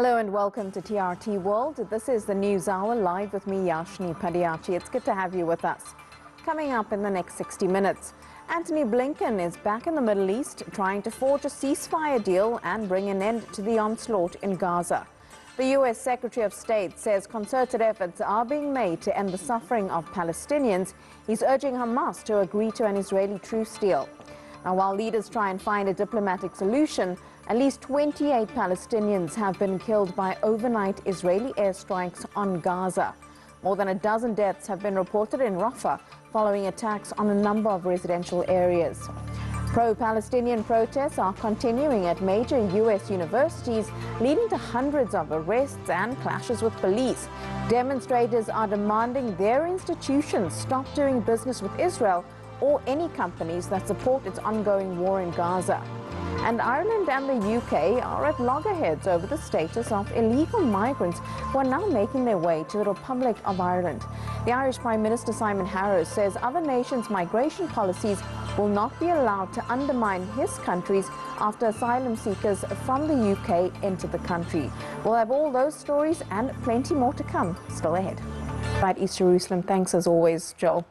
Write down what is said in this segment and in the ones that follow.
Hello and welcome to TRT World. This is the News Hour live with me, Yashini, Padayachee. It's good to have you with us. Coming up in the next 60 minutes, Antony Blinken is back in the Middle East trying to forge a ceasefire deal and bring an end to the onslaught in Gaza. The U.S. Secretary of State says concerted efforts are being made to end the suffering of Palestinians. He's urging Hamas to agree to an Israeli truce deal. Now, while leaders try and find a diplomatic solution, at least 28 Palestinians have been killed by overnight Israeli airstrikes on Gaza. More than a dozen deaths have been reported in Rafah following attacks on a number of residential areas. Pro-Palestinian protests are continuing at major U.S. universities, leading to hundreds of arrests and clashes with police. Demonstrators are demanding their institutions stop doing business with Israel or any companies that support its ongoing war in Gaza. And Ireland and the UK are at loggerheads over the status of illegal migrants who are now making their way to the Republic of Ireland. The Irish Prime Minister Simon Harris says other nations' migration policies will not be allowed to undermine his countries after asylum seekers from the UK enter the country. We'll have all those stories and plenty more to come still ahead. Right, East Jerusalem. Thanks as always, Joel.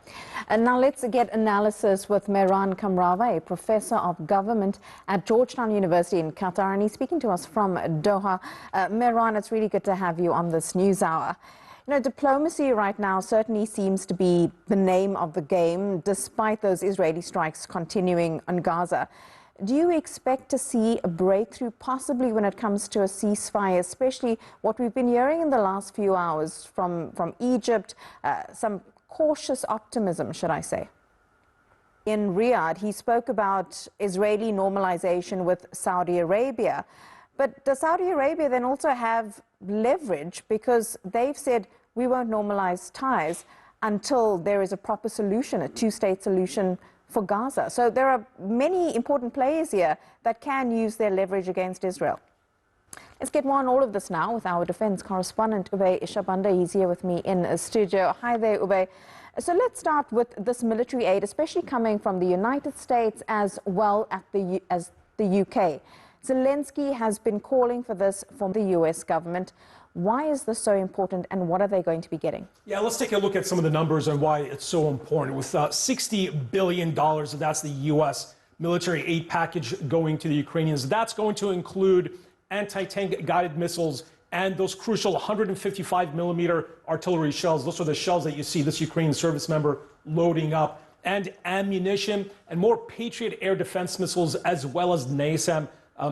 And now let's get analysis with Mehran Kamrava, a professor of government at Georgetown University in Qatar, and he's speaking to us from Doha. Mehran, it's really good to have you on this news hour. You know, diplomacy right now certainly seems to be the name of the game, despite those Israeli strikes continuing on Gaza. Do you expect to see a breakthrough possibly when it comes to a ceasefire, especially what we've been hearing in the last few hours from Egypt, some cautious optimism, should I say? In Riyadh, he spoke about Israeli normalization with Saudi Arabia. But does Saudi Arabia then also have leverage, because they've said we won't normalize ties until there is a proper solution, a two-state solution for Gaza? So there are many important players here that can use their leverage against Israel. Let's get more on all of this now with our defense correspondent, Ubay Shabanda. He's here with me in a studio. Hi there, Ubay. So let's start with this military aid, especially coming from the United States as well as the UK. Zelensky has been calling for this from the US government. Why is this so important, and what are they going to be getting? Yeah, let's take a look at some of the numbers and why it's so important. With $60 billion, that's the U.S. military aid package going to the Ukrainians. That's going to include anti-tank guided missiles and those crucial 155mm artillery shells. Those are the shells that you see this Ukrainian service member loading up, and ammunition and more Patriot air defense missiles, as well as NASAM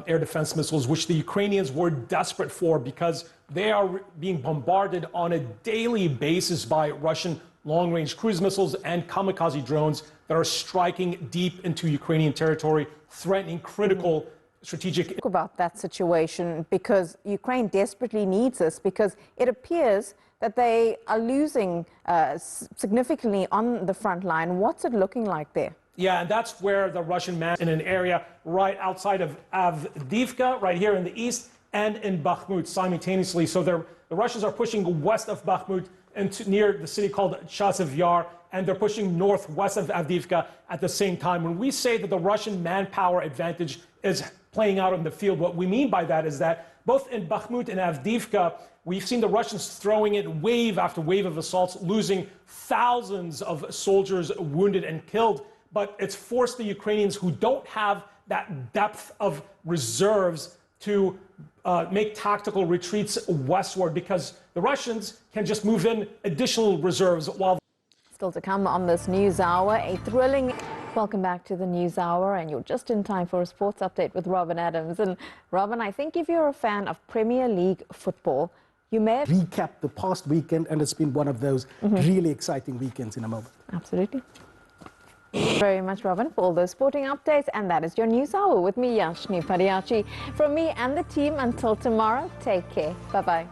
air defense missiles, which the Ukrainians were desperate for because they are being bombarded on a daily basis by Russian long-range cruise missiles and kamikaze drones that are striking deep into Ukrainian territory, threatening critical strategic... Talk about that situation, because Ukraine desperately needs this, because it appears that they are losing significantly on the front line. What's it looking like there? Yeah, and that's where the Russian man in an area right outside of Avdiivka, right here in the east, and in Bakhmut simultaneously. So the Russians are pushing west of Bakhmut into near the city called Chasiv Yar, and they're pushing northwest of Avdiivka at the same time. When we say that the Russian manpower advantage is playing out in the field, what we mean by that is that both in Bakhmut and Avdiivka, we've seen the Russians throwing in wave after wave of assaults, losing thousands of soldiers wounded and killed. But it's forced the Ukrainians, who don't have that depth of reserves, to make tactical retreats westward, because the Russians can just move in additional reserves while... Still to come on this news hour, a thrilling... Welcome back to the News Hour, and you're just in time for a sports update with Robin Adams. And Robin, I think if you're a fan of Premier League football, you may have... Recap the past weekend, and it's been one of those really exciting weekends in a moment. Absolutely. Thank you very much, Robin, for all those sporting updates. And that is your News Hour with me, Yashini, Padayachee. From me and the team, until tomorrow, take care. Bye-bye.